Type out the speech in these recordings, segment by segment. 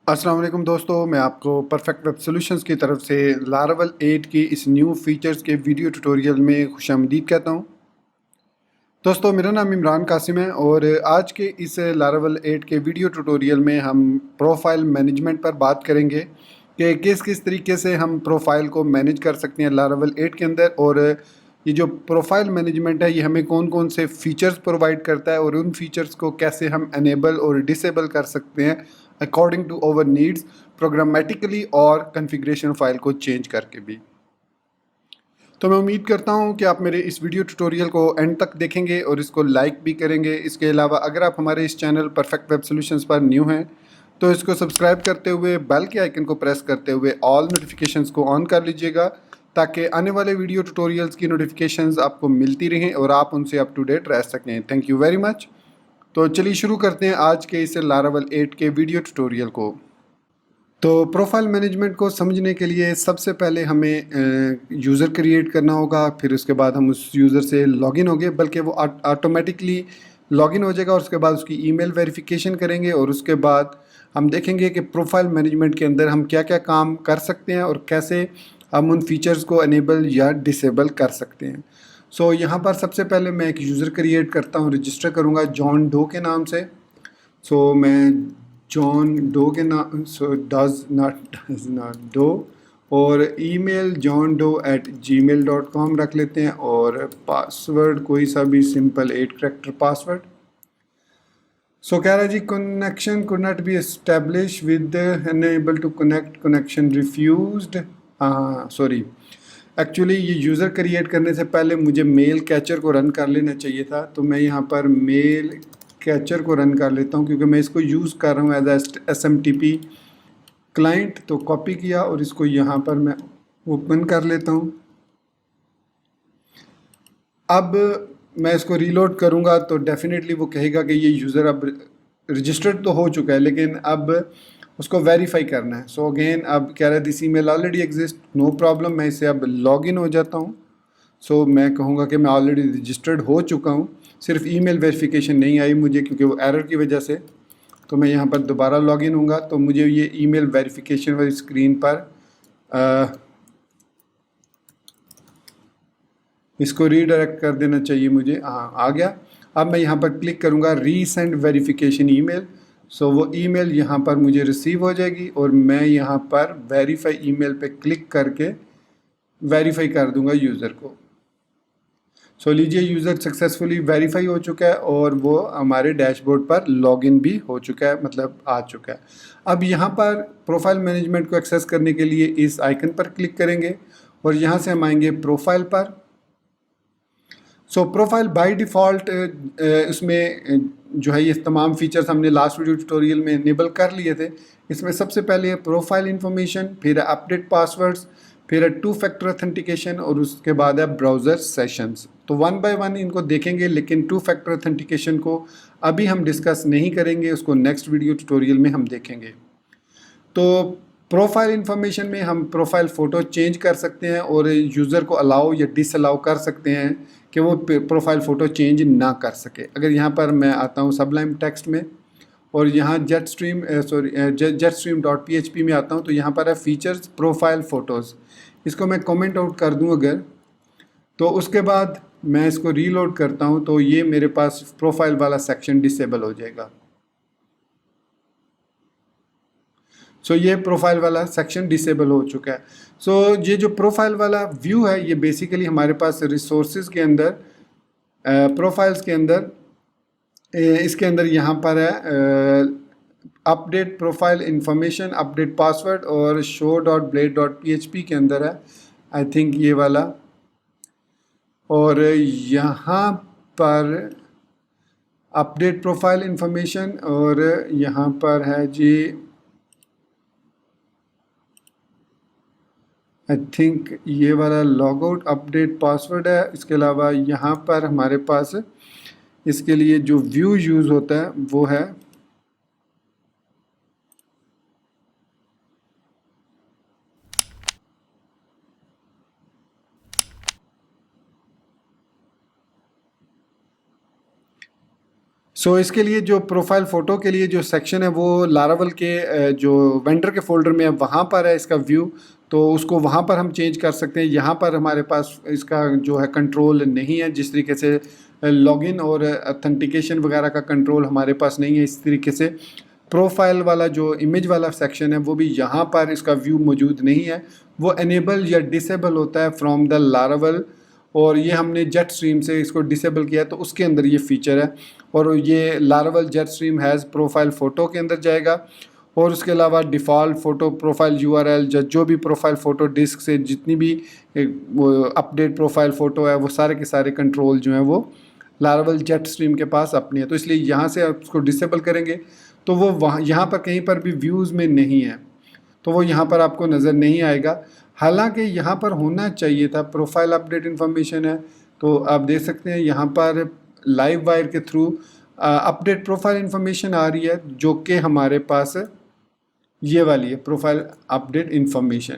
अस्सलाम वालेकुम दोस्तों, मैं आपको परफेक्ट वेब सॉल्यूशंस की तरफ से लारावल 8 की इस न्यू फीचर्स के वीडियो ट्यूटोरियल में खुशामदीद कहता हूं। दोस्तों, मेरा नाम इमरान कासिम है और आज के इस लारावल 8 के वीडियो ट्यूटोरियल में हम प्रोफाइल मैनेजमेंट पर बात करेंगे कि किस किस तरीके से हम प्रोफाइल को मैनेज कर सकते हैं लारावल 8 के अंदर। और ये जो प्रोफाइल मैनेजमेंट है ये हमें कौन कौन से फीचर्स प्रोवाइड करता है और उन फीचर्स को कैसे हम एनेबल और डिसेबल कर सकते हैं according to our needs, programmatically और कॉन्फ़िगरेशन फाइल को चेंज करके भी। तो मैं उम्मीद करता हूँ कि आप मेरे इस वीडियो ट्यूटोरियल को एंड तक देखेंगे और इसको लाइक भी करेंगे। इसके अलावा अगर आप हमारे इस चैनल परफेक्ट वेब सॉल्यूशंस पर न्यू हैं तो इसको सब्सक्राइब करते हुए बेल के आइकन को प्रेस करते हुए ऑल नोटिफिकेशंस को ऑन कर लीजिएगा, ताकि आने वाले वीडियो ट्यूटोरियल्स की नोटिफिकेशंस आपको मिलती रहें और आप उनसे अप टू डेट रह सकें। Thank you very much. तो चलिए शुरू करते हैं आज के इस लारावल 8 के वीडियो ट्यूटोरियल को। तो प्रोफाइल मैनेजमेंट को समझने के लिए सबसे पहले हमें यूज़र क्रिएट करना होगा, फिर उसके बाद हम उस यूज़र से लॉगिन होंगे, बल्कि वो ऑटोमेटिकली लॉगिन हो जाएगा और उसके बाद उसकी ईमेल वेरिफिकेशन करेंगे और उसके बाद हम देखेंगे कि प्रोफाइल मैनेजमेंट के अंदर हम क्या क्या काम कर सकते हैं और कैसे हम उन फीचर्स को अनेबल या डिसेबल कर सकते हैं। सो यहाँ पर सबसे पहले मैं एक यूज़र क्रिएट करता हूँ, रजिस्टर करूँगा जॉन डो के नाम से। सो मैं जॉन डो के नाम, सो डज नॉट डो, और ईमेल johndoe@gmail.com रख लेते हैं और पासवर्ड कोई सा भी सिंपल 8 करेक्टर पासवर्ड। सो कह रहा है जी, connection could not be establish with unable to connect, connection refused. हाँ सॉरी, एक्चुअली ये यूज़र क्रिएट करने से पहले मुझे मेल कैचर को रन कर लेना चाहिए था, तो मैं यहाँ पर मेल कैचर को रन कर लेता हूँ क्योंकि मैं इसको यूज़ कर रहा हूँ एज SMTP क्लाइंट। तो कॉपी किया और इसको यहाँ पर मैं ओपन कर लेता हूँ। अब मैं इसको रीलोड करूँगा तो डेफिनेटली वो कहेगा कि ये यूज़र अब रजिस्टर्ड तो हो चुका है, लेकिन अब उसको वेरीफाई करना है। सो अगेन अब कह रहा है this email already exist, no problem. मैं इसे अब लॉगिन हो जाता हूँ। सो मैं कहूँगा कि मैं ऑलरेडी रजिस्टर्ड हो चुका हूँ, सिर्फ ईमेल वेरिफिकेशन नहीं आई मुझे क्योंकि वो एरर की वजह से। तो मैं यहाँ पर दोबारा लॉगिन होऊंगा तो मुझे ये ईमेल वेरिफिकेशन वाली स्क्रीन पर इसको रीडायरेक्ट कर देना चाहिए मुझे। हाँ, आ गया। अब मैं यहाँ पर क्लिक करूँगा रीसेंड वेरिफिकेशन ईमेल। सो वो ईमेल यहाँ पर मुझे रिसीव हो जाएगी और मैं यहाँ पर वेरीफाई ईमेल पे क्लिक करके वेरीफाई कर दूंगा यूज़र को। सो लीजिए, यूज़र सक्सेसफुली वेरीफाई हो चुका है और वो हमारे डैशबोर्ड पर लॉगिन भी हो चुका है, मतलब आ चुका है। अब यहाँ पर प्रोफाइल मैनेजमेंट को एक्सेस करने के लिए इस आइकन पर क्लिक करेंगे और यहाँ से हम आएंगे प्रोफाइल पर। सो प्रोफाइल बाय डिफ़ॉल्ट इसमें जो है ये तमाम फीचर्स हमने लास्ट वीडियो ट्यूटोरियल में इनेबल कर लिए थे। इसमें सबसे पहले है प्रोफाइल इन्फॉर्मेशन, फिर है अपडेट पासवर्ड्स, फिर है 2 फैक्टर ऑथेंटिकेशन और उसके बाद है ब्राउज़र सेशंस। तो वन बाय वन इनको देखेंगे, लेकिन 2 फैक्टर ऑथेंटिकेशन को अभी हम डिस्कस नहीं करेंगे, उसको नेक्स्ट वीडियो ट्यूटोरियल में हम देखेंगे। तो प्रोफाइल इन्फॉर्मेशन में हम प्रोफाइल फ़ोटो चेंज कर सकते हैं और यूज़र को अलाउ या डिसअलाउ कर सकते हैं कि वो प्रोफाइल फ़ोटो चेंज ना कर सके। अगर यहाँ पर मैं आता हूँ सबलाइम टेक्स्ट में और यहाँ jetstream.php में आता हूँ तो यहाँ पर है फीचर्स प्रोफाइल फ़ोटोज़। इसको मैं कमेंट आउट कर दूँ अगर, तो उसके बाद मैं इसको रीलोड करता हूँ तो ये मेरे पास प्रोफाइल वाला सेक्शन डिसेबल हो जाएगा। सो ये प्रोफाइल वाला सेक्शन डिसेबल हो चुका है। सो ये जो प्रोफाइल वाला व्यू है ये बेसिकली हमारे पास रिसोर्सेज के अंदर, प्रोफाइल्स के अंदर, इसके अंदर यहाँ पर है update profile information, update password और show.blade.php के अंदर है आई थिंक ये वाला। और यहाँ पर अपडेट प्रोफाइल इंफॉर्मेशन और यहाँ पर है जी आई थिंक ये वाला लॉग आउट अपडेट पासवर्ड है। इसके अलावा यहाँ पर हमारे पास इसके लिए जो व्यू यूज़ होता है वो है इसके लिए जो प्रोफाइल फ़ोटो के लिए जो सेक्शन है वो लारावल के जो वेंडर के फ़ोल्डर में है वहाँ पर है इसका व्यू, तो उसको वहाँ पर हम चेंज कर सकते हैं। यहाँ पर हमारे पास इसका जो है कंट्रोल नहीं है, जिस तरीके से लॉगिन और ऑथेंटिकेशन वगैरह का कंट्रोल हमारे पास नहीं है। इस तरीके से प्रोफाइल वाला जो इमेज वाला सेक्शन है वो भी यहाँ पर इसका व्यू मौजूद नहीं है, वो इनेबल या डिसेबल होता है फ्रॉम द लारावल, और ये हमने जेट स्ट्रीम से इसको डिसेबल किया तो उसके अंदर ये फीचर है। और ये Laravel Jetstream has profile photo के अंदर जाएगा, और उसके अलावा डिफ़ॉल्ट फ़ोटो प्रोफाइल यूआरएल जो भी प्रोफाइल फ़ोटो डिस्क से जितनी भी अपडेट प्रोफाइल फ़ोटो है वो सारे के सारे कंट्रोल जो हैं वो लारावल जेट स्ट्रीम के पास अपनी है। तो इसलिए यहाँ से आप उसको डिसेबल करेंगे तो वो वहाँ यहाँ पर कहीं पर भी व्यूज़ में नहीं है, तो वो यहाँ पर आपको नज़र नहीं आएगा। हालांकि यहाँ पर होना चाहिए था, प्रोफाइल अपडेट इन्फॉर्मेशन है तो आप देख सकते हैं यहाँ पर लाइव वायर के थ्रू अपडेट प्रोफाइल इन्फॉर्मेशन आ रही है, जो कि हमारे पास ये वाली है प्रोफाइल अपडेट इन्फॉर्मेशन,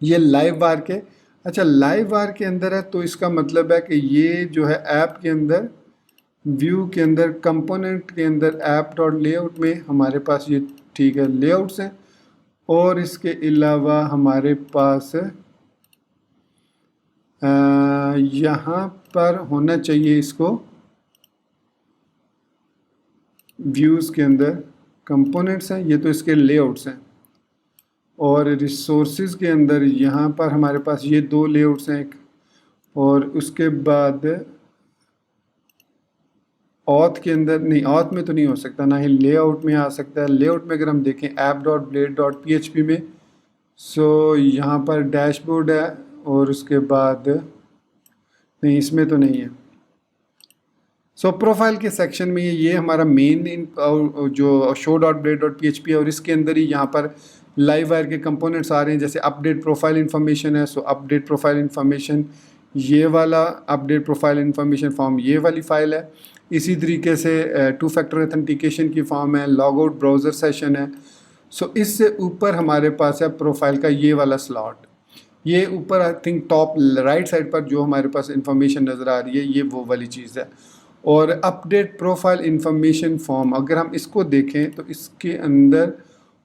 ये लाइव वायर के। अच्छा, लाइव वायर के अंदर है तो इसका मतलब है कि ये जो है ऐप के अंदर व्यू के अंदर कंपोनेंट के अंदर ऐप डॉट लेआउट में हमारे पास ये ठीक है लेआउट्स हैं, और इसके अलावा हमारे पास यहाँ पर होना चाहिए इसको व्यूज़ के अंदर कंपोनेंट्स हैं, ये तो इसके लेआउट्स हैं, और रिसोर्सेज के अंदर यहाँ पर हमारे पास ये दो लेआउट्स हैं एक, और उसके बाद ऑथ के अंदर नहीं, ऑथ में तो नहीं हो सकता, ना ही लेआउट में आ सकता है। लेआउट में अगर हम देखें app dot blade dot PHP में, सो यहाँ पर डैशबोर्ड है, और उसके बाद नहीं, इसमें तो नहीं है। सो प्रोफाइल के सेक्शन में ये हमारा मेन जो show dot blade dot PHP है, और इसके अंदर ही यहाँ पर लाइव वायर के कंपोनेंट्स आ रहे हैं, जैसे अपडेट प्रोफाइल इन्फॉर्मेशन है, सो अपडेट प्रोफाइल इन्फॉर्मेशन ये वाला अपडेट प्रोफाइल इन्फॉर्मेशन फॉर्म ये वाली फ़ाइल है। इसी तरीके से 2 फैक्टर ऑथेंटिकेशन की फॉर्म है, लॉग आउट ब्राउज़र सेशन है। सो इससे ऊपर हमारे पास है प्रोफाइल का ये वाला स्लॉट, ये ऊपर I think top right side पर जो हमारे पास इंफॉर्मेशन नज़र आ रही है ये वो वाली चीज़ है। और अपडेट प्रोफाइल इन्फॉर्मेशन फॉर्म अगर हम इसको देखें तो इसके अंदर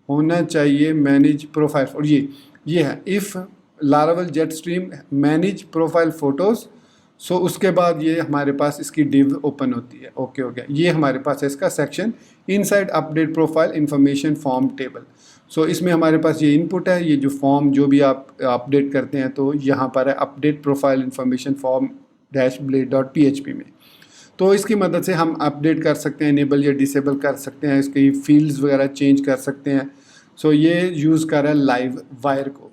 होना चाहिए मैनेज प्रोफाइल, और ये है if Laravel Jetstream manage profile photos, so उसके बाद ये हमारे पास इसकी डिव ओपन होती है। ओके हो गया, ये हमारे पास है इसका section inside update profile information form table. So इसमें हमारे पास ये इनपुट है, ये जो फॉर्म जो भी आप अपडेट करते हैं तो यहाँ पर है update profile information form dash blade dot PHP में। तो इसकी मदद से हम अपडेट कर सकते हैं, इनेबल या डिसेबल कर सकते हैं, इसकी फील्ड्स वगैरह चेंज कर सकते हैं। सो ये यूज़ कर रहा है लाइव वायर को।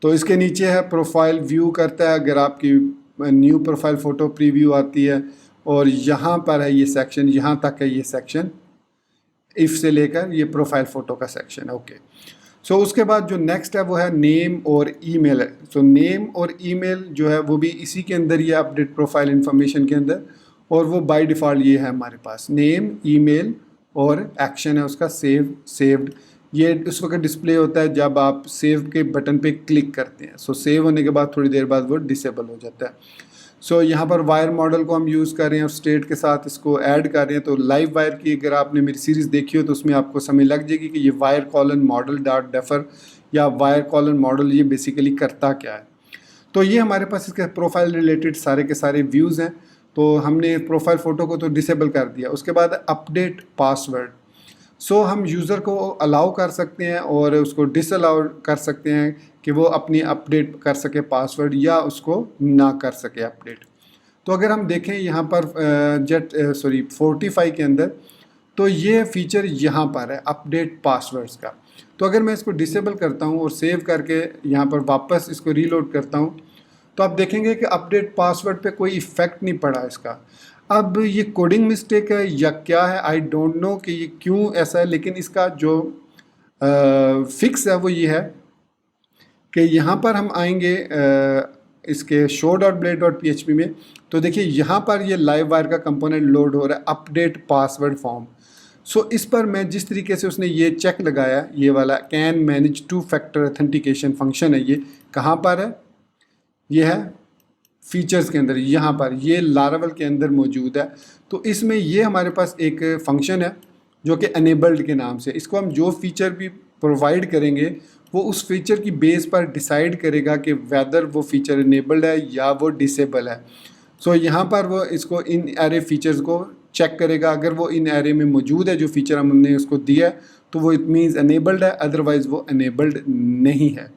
तो इसके नीचे है प्रोफाइल व्यू करता है, अगर आपकी न्यू प्रोफाइल फ़ोटो प्रीव्यू आती है, और यहाँ पर है ये सेक्शन, यहाँ तक है ये सेक्शन इफ़ से लेकर ये प्रोफाइल फ़ोटो का सेक्शन है। ओके, सो उसके बाद जो नेक्स्ट है वो है नेम और ईमेल है। सो नेम और ईमेल जो है वो भी इसी के अंदर ये अपडेट प्रोफाइल इन्फॉर्मेशन के अंदर, और वो बाय डिफ़ॉल्ट ये है हमारे पास नेम ईमेल, और एक्शन है उसका सेव्ड। ये उस वक्त डिस्प्ले होता है जब आप सेव के बटन पे क्लिक करते हैं। सो सेव होने के बाद थोड़ी देर बाद वो डिसेबल हो जाता है। सो यहाँ पर वायर मॉडल को हम यूज़ कर रहे हैं और स्टेट के साथ इसको ऐड कर रहे हैं। तो लाइव वायर की अगर आपने मेरी सीरीज़ देखी हो तो उसमें आपको समझ लग जाएगी कि ये wire colon model dot defer या वायर कॉलन मॉडल ये बेसिकली करता क्या है। तो ये हमारे पास इसके प्रोफाइल रिलेटेड सारे के सारे व्यूज़ हैं। तो हमने प्रोफाइल फ़ोटो को तो डिसेबल कर दिया। उसके बाद अपडेट पासवर्ड, सो हम यूज़र को अलाउ कर सकते हैं और उसको डिसअलाउ कर सकते हैं कि वो अपनी अपडेट कर सके पासवर्ड, या उसको ना कर सके अपडेट। तो अगर हम देखें यहाँ पर 45 के अंदर, तो ये फीचर यहाँ पर है अपडेट पासवर्ड्स का। तो अगर मैं इसको डिसेबल करता हूँ और सेव करके यहाँ पर वापस इसको रीलोड करता हूँ, तो आप देखेंगे कि अपडेट पासवर्ड पे कोई इफ़ेक्ट नहीं पड़ा इसका। अब ये कोडिंग मिस्टेक है या क्या है, आई डोंट नो कि ये क्यों ऐसा है, लेकिन इसका जो फिक्स है वो ये है कि यहाँ पर हम आएंगे इसके show dot blade dot PHP में, तो देखिए यहाँ पर ये लाइव वायर का कंपोनेंट लोड हो रहा है अपडेट पासवर्ड फॉर्म। सो इस पर मैं जिस तरीके से उसने ये चेक लगाया, ये वाला can manage 2 factor authentication function है, ये कहाँ पर है, ये है फीचर्स के अंदर यहाँ पर ये लारावल के अंदर मौजूद है। तो इसमें ये हमारे पास एक फंक्शन है जो कि अनेबल्ड के नाम से, इसको हम जो फीचर भी प्रोवाइड करेंगे वो उस फीचर की बेस पर डिसाइड करेगा कि वेदर वो फीचर इनेबल्ड है या वो डिसेबल है। सो यहाँ पर वो इसको इन एरे फीचर्स को चेक करेगा, अगर वो इन एरे में मौजूद है जो फीचर हमने उसको दिया है तो वो इट मीन्स अनेबल्ड है, अदरवाइज़ वो अनेबल्ड नहीं है।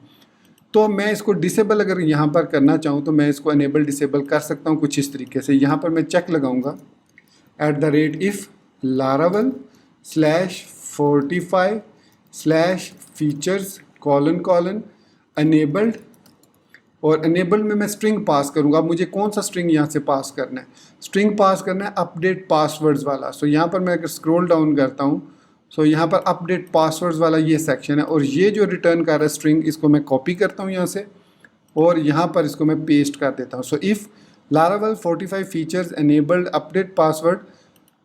तो मैं इसको डिसेबल अगर यहाँ पर करना चाहूँ तो मैं इसको अनेबल डिसेबल कर सकता हूँ कुछ इस तरीके से। यहाँ पर मैं चेक लगाऊंगा @if laravel /45/features : enabled, और enabled में मैं स्ट्रिंग पास करूँगा। अब मुझे कौन सा स्ट्रिंग यहाँ से पास करना है? स्ट्रिंग पास करना है अपडेट पासवर्ड्स वाला। सो यहाँ पर मैं अगर स्क्रॉल डाउन करता हूँ सो यहाँ पर अपडेट पासवर्ड्स वाला ये सेक्शन है, और ये जो रिटर्न कर रहा है स्ट्रिंग, इसको मैं कॉपी करता हूँ यहाँ से और यहाँ पर इसको मैं पेस्ट कर देता हूँ। So if Laravel 45 features enabled update password,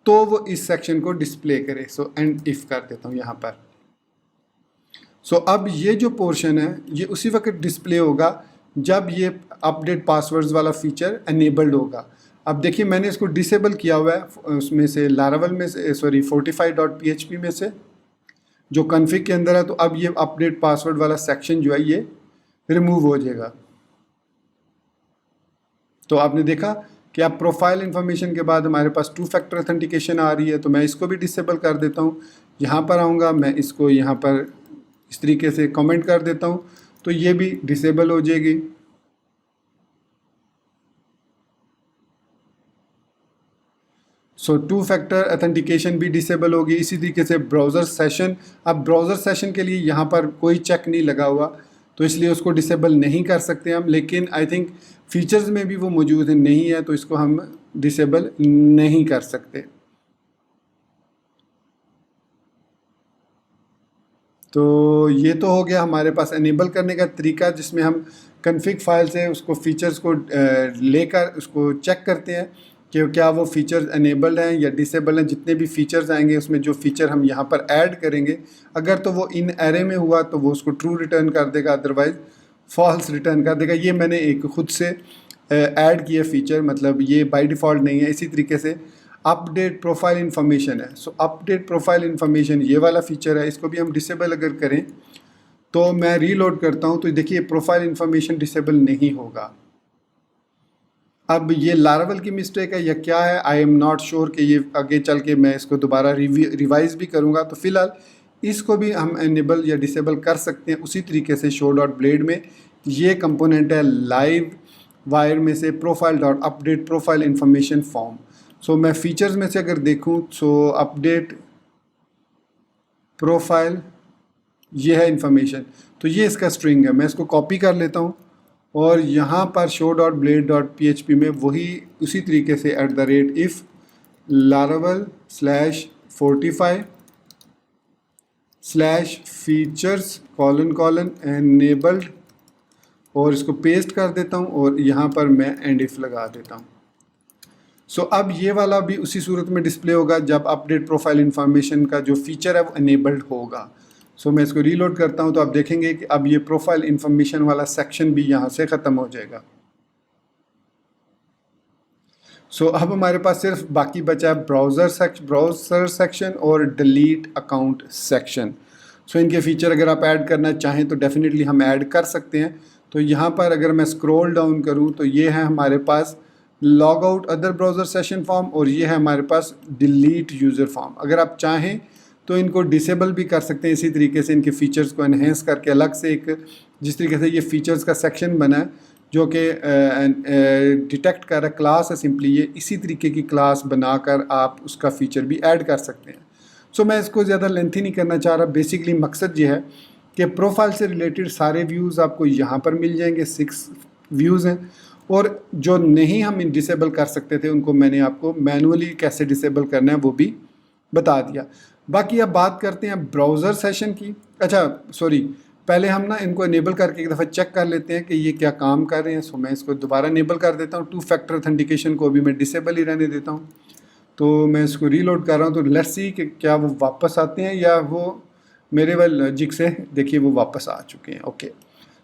तो वो इस सेक्शन को डिस्प्ले करे। सो एंड इफ़ कर देता हूँ यहाँ पर। सो अब ये जो पोर्शन है ये उसी वक्त डिस्प्ले होगा जब ये अपडेट पासवर्ड्स वाला फीचर enabled होगा। अब देखिए मैंने इसको डिसेबल किया हुआ है उसमें से, Laravel में से, सॉरी 45.php में से जो कॉन्फ़िग के अंदर है। तो अब ये अपडेट पासवर्ड वाला सेक्शन जो है ये रिमूव हो जाएगा। तो आपने देखा कि अब प्रोफाइल इन्फॉर्मेशन के बाद हमारे पास 2 फैक्टर ऑथेंटिकेशन आ रही है। तो मैं इसको भी डिसेबल कर देता हूँ। यहाँ पर आऊँगा, मैं इसको यहाँ पर इस तरीके से कमेंट कर देता हूँ तो ये भी डिसेबल हो जाएगी। सो 2 फैक्टर ऑथेंटिकेशन भी डिसेबल होगी। इसी तरीके से ब्राउज़र सेशन, अब ब्राउज़र सेशन के लिए यहाँ पर कोई चेक नहीं लगा हुआ तो इसलिए उसको डिसेबल नहीं कर सकते हम, लेकिन आई थिंक फीचर्स में भी वो मौजूद नहीं है तो इसको हम डिसेबल नहीं कर सकते। तो ये तो हो गया हमारे पास एनेबल करने का तरीका, जिसमें हम कॉन्फ़िग फाइल से उसको फीचर्स को लेकर उसको चेक करते हैं कि क्या वो फीचर्स एनेबल्ड हैं या डिसेबल हैं। जितने भी फीचर्स आएंगे उसमें जो फीचर हम यहाँ पर ऐड करेंगे, अगर तो वो इन एरे में हुआ तो वो उसको ट्रू रिटर्न कर देगा, अदरवाइज़ फॉल्स रिटर्न कर देगा। ये मैंने एक खुद से ऐड किया फीचर, मतलब ये बाय डिफ़ॉल्ट नहीं है। इसी तरीके से अपडेट प्रोफाइल इन्फॉर्मेशन है। सो अपडेट प्रोफाइल इन्फॉर्मेशन ये वाला फीचर है, इसको भी हम डिसेबल अगर करें तो मैं रीलोड करता हूँ तो देखिए प्रोफाइल इन्फॉर्मेशन डिसेबल नहीं होगा। अब ये लारावल की मिस्टेक है या क्या है, आई एम नॉट श्योर कि ये आगे चल के मैं इसको दोबारा रिवाइज़ भी करूँगा। तो फ़िलहाल इसको भी हम एनेबल या डिसेबल कर सकते हैं उसी तरीके से। show.blade में ये कंपोनेंट है लाइव वायर में से profile.update प्रोफाइल इन्फॉर्मेशन फॉर्म। सो मैं फीचर्स में से अगर देखूँ सो अपडेट प्रोफाइल ये है इन्फॉर्मेशन, तो ये इसका स्ट्रिंग है। मैं इसको कॉपी कर लेता हूँ और यहाँ पर show.blade.php में वही उसी तरीके से @if laravel /45/features : enabled, और इसको पेस्ट कर देता हूँ और यहाँ पर मैं एंड इफ लगा देता हूँ। सो अब ये वाला भी उसी सूरत में डिस्प्ले होगा जब अपडेट प्रोफाइल इन्फॉर्मेशन का जो फीचर है वो enabled होगा। सो मैं इसको रीलोड करता हूँ तो आप देखेंगे कि अब ये प्रोफाइल इन्फॉर्मेशन वाला सेक्शन भी यहाँ से ख़त्म हो जाएगा। सो अब हमारे पास सिर्फ बाकी बचा है ब्राउज़र सेक्शन और डिलीट अकाउंट सेक्शन। सो इनके फीचर अगर आप ऐड करना चाहें तो डेफिनेटली हम ऐड कर सकते हैं। तो यहाँ पर अगर मैं स्क्रॉल डाउन करूँ तो ये है हमारे पास log out other browser session form, और ये है हमारे पास डिलीट यूज़र फॉर्म। अगर आप चाहें तो इनको डिसेबल भी कर सकते हैं इसी तरीके से, इनके फीचर्स को एनहेंस करके अलग से एक, जिस तरीके से ये फीचर्स का सेक्शन बना है जो कि डिटेक्ट कर रहा है क्लास है सिंपली, ये इसी तरीके की क्लास बनाकर आप उसका फ़ीचर भी ऐड कर सकते हैं। सो मैं इसको ज़्यादा लेंथी नहीं करना चाह रहा। बेसिकली मकसद ये है कि प्रोफाइल से रिलेटेड सारे व्यूज़ आपको यहाँ पर मिल जाएंगे। 6 व्यूज़ हैं, और जो नहीं हम डिसेबल कर सकते थे उनको मैंने आपको मैनुअली कैसे डिसेबल करना है वो भी बता दिया। बाकी अब बात करते हैं ब्राउज़र सेशन की। अच्छा सॉरी, पहले हम ना इनको इनेबल करके एक दफ़ा चेक कर लेते हैं कि ये क्या काम कर रहे हैं। सो मैं इसको दोबारा इनेबल कर देता हूँ। 2 फैक्टर ऑथेंटिकेशन को भी मैं डिसेबल ही रहने देता हूँ। तो मैं इसको रीलोड कर रहा हूँ तो लेट्स सी कि क्या वो वापस आते हैं या वो मेरे वाले लॉजिक से देखिए वो वापस आ चुके हैं। ओके,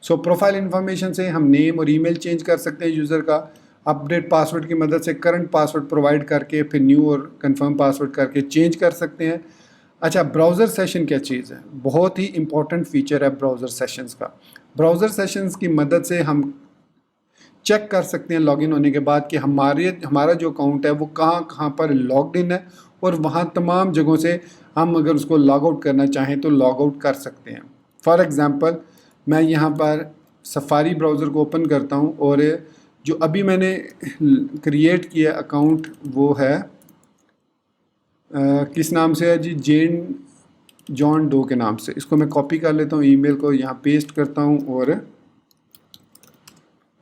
सो प्रोफाइल इन्फॉर्मेशन से हम नेम और ईमेल चेंज कर सकते हैं यूज़र का। अपडेट पासवर्ड की मदद से करंट पासवर्ड प्रोवाइड करके फिर न्यू और कंफर्म पासवर्ड करके चेंज कर सकते हैं। अच्छा, ब्राउज़र सेशन क्या चीज़ है? बहुत ही इंपॉर्टेंट फीचर है ब्राउज़र सेशंस का। ब्राउज़र सेशंस की मदद से हम चेक कर सकते हैं लॉगिन होने के बाद कि हमारा जो अकाउंट है वो कहाँ कहाँ पर लॉग्ड इन है, और वहाँ तमाम जगहों से हम अगर उसको लॉग आउट करना चाहें तो लॉग आउट कर सकते हैं। फॉर एग्ज़ाम्पल, मैं यहाँ पर सफारी ब्राउज़र को ओपन करता हूँ, और जो अभी मैंने क्रिएट किया अकाउंट वो है किस नाम से है जी, जेन जॉन डो के नाम से। इसको मैं कॉपी कर लेता हूँ, ईमेल को यहाँ पेस्ट करता हूँ, और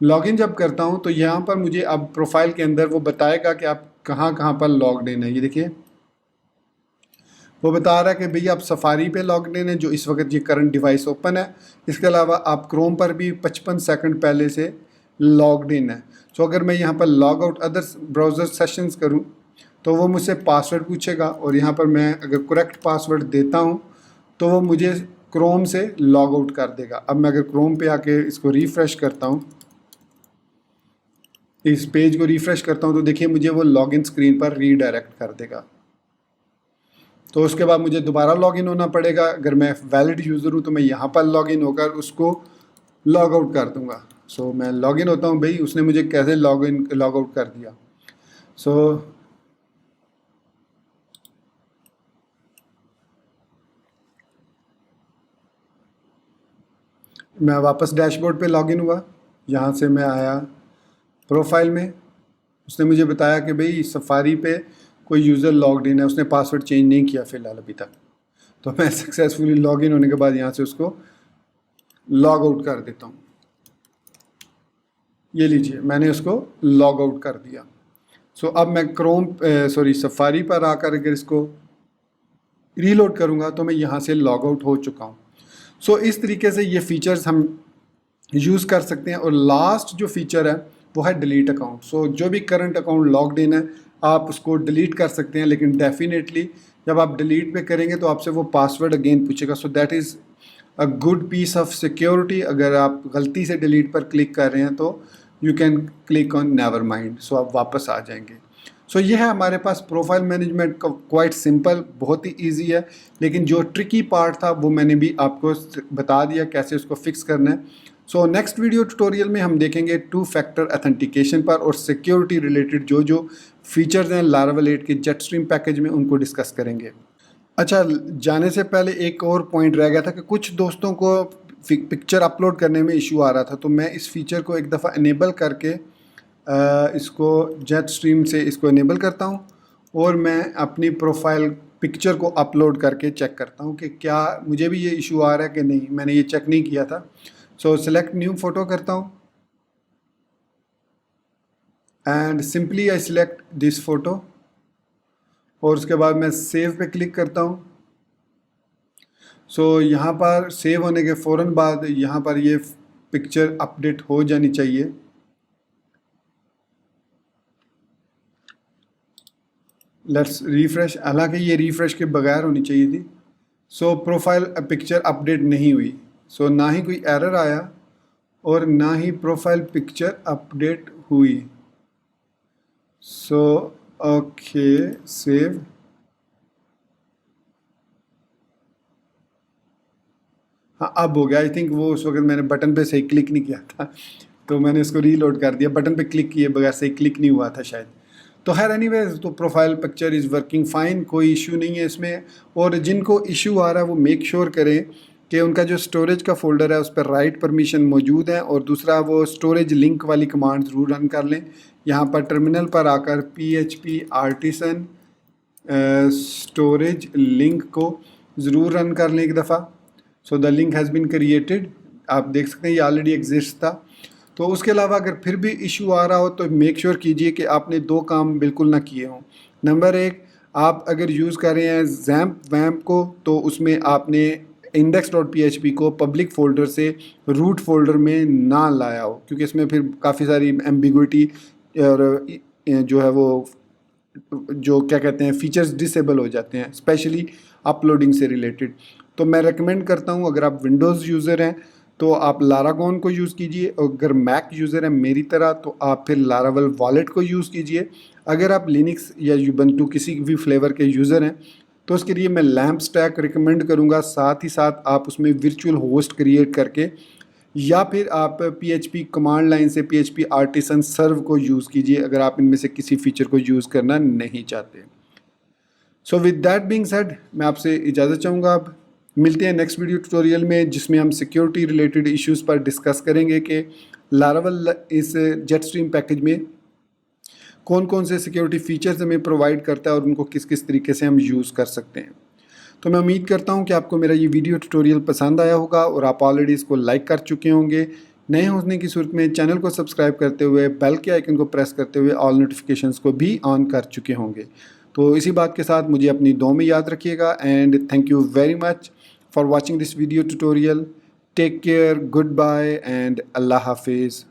लॉगिन जब करता हूँ तो यहाँ पर मुझे अब प्रोफाइल के अंदर वो बताएगा कि आप कहाँ कहाँ पर लॉग्ड इन है। ये देखिए, वो बता रहा है कि भैया आप सफारी पे लॉग्ड इन है, जो इस वक्त ये करंट डिवाइस ओपन है। इसके अलावा आप क्रोम पर भी 55 सेकंड पहले से लॉग्ड इन है। तो अगर मैं यहाँ पर log out other browser sessions करूँ तो वो मुझसे पासवर्ड पूछेगा, और यहाँ पर मैं अगर करेक्ट पासवर्ड देता हूँ तो वो मुझे क्रोम से लॉग आउट कर देगा। अब मैं अगर क्रोम पे आके इसको रिफ़्रेश करता हूँ, इस पेज को रिफ़्रेश करता हूँ, तो देखिए मुझे वो लॉगिन स्क्रीन पर रीडायरेक्ट कर देगा। तो उसके बाद मुझे दोबारा लॉगिन होना पड़ेगा। अगर मैं वैलिड यूज़र हूँ तो मैं यहाँ पर लॉगिन होकर उसको लॉग आउट कर दूँगा। सो मैं लॉगिन होता हूँ, भाई उसने मुझे कैसे लॉग आउट कर दिया। सो मैं वापस डैशबोर्ड पे लॉगिन हुआ, यहाँ से मैं आया प्रोफाइल में। उसने मुझे बताया कि भाई सफारी पे कोई यूज़र लॉग्ड इन है, उसने पासवर्ड चेंज नहीं किया फ़िलहाल अभी तक। तो मैं सक्सेसफुली लॉगिन होने के बाद यहाँ से उसको लॉग आउट कर देता हूँ। ये लीजिए, मैंने उसको लॉग आउट कर दिया। सो अब मैं सफारी पर आकर अगर इसको रीलोड करूँगा तो मैं यहाँ से लॉग आउट हो चुका हूँ। सो इस तरीके से ये फीचर्स हम यूज़ कर सकते हैं। और लास्ट जो फीचर है वो है डिलीट अकाउंट। सो जो भी करंट अकाउंट लॉग्ड इन है आप उसको डिलीट कर सकते हैं, लेकिन डेफिनेटली जब आप डिलीट पे करेंगे तो आपसे वो पासवर्ड अगेन पूछेगा। So that is a good piece of security. अगर आप गलती से डिलीट पर क्लिक कर रहे हैं तो you can click on never mind, so आप वापस आ जाएंगे। सो ये है हमारे पास प्रोफाइल मैनेजमेंट का, क्वाइट सिंपल, बहुत ही ईजी है। लेकिन जो ट्रिकी पार्ट था वो मैंने भी आपको बता दिया कैसे उसको फिक्स करना है। सो नेक्स्ट वीडियो ट्यूटोरियल में हम देखेंगे 2 फैक्टर ऑथेंटिकेशन पर, और सिक्योरिटी रिलेटेड जो जो फीचर्स हैं लारावेल 8 के जेटस्ट्रीम पैकेज में उनको डिस्कस करेंगे। अच्छा, जाने से पहले एक और पॉइंट रह गया था कि कुछ दोस्तों को पिक्चर अपलोड करने में इशू आ रहा था, तो मैं इस फीचर को एक दफ़ा इनेबल करके इसको जेटस्ट्रीम से इसको इनेबल करता हूँ, और मैं अपनी प्रोफाइल पिक्चर को अपलोड करके चेक करता हूँ कि क्या मुझे भी ये इशू आ रहा है कि नहीं। मैंने ये चेक नहीं किया था। सो सेलेक्ट न्यू फ़ोटो करता हूँ, and simply I select this photo, और उसके बाद मैं सेव पे क्लिक करता हूँ। सो यहाँ पर सेव होने के फ़ौरन बाद यहाँ पर ये पिक्चर अपडेट हो जानी चाहिए। लेट्स रिफ़्रेश, हालांकि ये रिफ़्रेश के बगैर होनी चाहिए थी। सो प्रोफाइल पिक्चर अपडेट नहीं हुई। सो ना ही कोई एरर आया और ना ही प्रोफाइल पिक्चर अपडेट हुई। So okay, save. हाँ, अब हो गया। आई थिंक वो उस वक्त मैंने बटन पे सही क्लिक नहीं किया था, तो मैंने इसको रीलोड कर दिया। बटन पे क्लिक किए बगैर सही क्लिक नहीं हुआ था शायद। तो खैर एनीवेज, तो profile picture is working fine, कोई इशू नहीं है इसमें। और जिनको इशू आ रहा है वो मेक श्योर करें कि उनका जो स्टोरेज का फ़ोल्डर है उस पर राइट परमिशन मौजूद है, और दूसरा वो स्टोरेज लिंक वाली कमांड ज़रूर रन कर लें। यहाँ पर टर्मिनल पर आकर PHP आर्टिसन स्टोरेज लिंक को ज़रूर रन कर लें एक दफ़ा। So the link has been created, आप देख सकते हैं ये ऑलरेडी एग्जिस्ट था। तो उसके अलावा अगर फिर भी इशू आ रहा हो तो मेक श्योर कीजिए कि आपने 2 काम बिल्कुल ना किए हों। नंबर 1, आप अगर यूज़ कर रहे हैं जैम्प वैम्प को तो उसमें आपने index.php को पब्लिक फ़ोल्डर से रूट फ़ोल्डर में ना लाया हो, क्योंकि इसमें फिर काफ़ी सारी एम्बिग्विटी और जो है वो जो क्या कहते हैं फ़ीचर्स डिसेबल हो जाते हैं, स्पेशली अपलोडिंग से रिलेटेड। तो मैं रेकमेंड करता हूँ अगर आप विंडोज़ यूज़र हैं तो आप लारागोन को यूज़ कीजिए, और अगर मैक यूज़र है मेरी तरह तो आप फिर लारावेल वॉलेट को यूज़ कीजिए। अगर आप लिनक्स या यूबंटू किसी भी फ्लेवर के यूज़र हैं तो उसके लिए मैं लैम्प स्टैक रिकमेंड करूँगा। साथ ही साथ आप उसमें वर्चुअल होस्ट क्रिएट करके, या फिर आप PHP कमांड लाइन से PHP आर्टिसन सर्व को यूज़ कीजिए अगर आप इनमें से किसी फीचर को यूज़ करना नहीं चाहते। So with that being said, मैं आपसे इजाज़त चाहूँगा। अब मिलते हैं नेक्स्ट वीडियो ट्यूटोरियल में, जिसमें हम सिक्योरिटी रिलेटेड इश्यूज़ पर डिस्कस करेंगे कि लारावेल इस जेटस्ट्रीम पैकेज में कौन कौन से सिक्योरिटी फीचर्स हमें प्रोवाइड करता है और उनको किस किस तरीके से हम यूज़ कर सकते हैं। तो मैं उम्मीद करता हूँ कि आपको मेरा ये वीडियो ट्यूटोरियल पसंद आया होगा और आप ऑलरेडी इसको लाइक कर चुके होंगे। नए होने की सूरत में चैनल को सब्सक्राइब करते हुए बेल के आइकन को प्रेस करते हुए ऑल नोटिफिकेशंस को भी ऑन कर चुके होंगे। तो इसी बात के साथ मुझे अपनी दुआ में याद रखिएगा, and thank you very much for watching this video tutorial. Take care, goodbye and अल्लाह हाफिज़।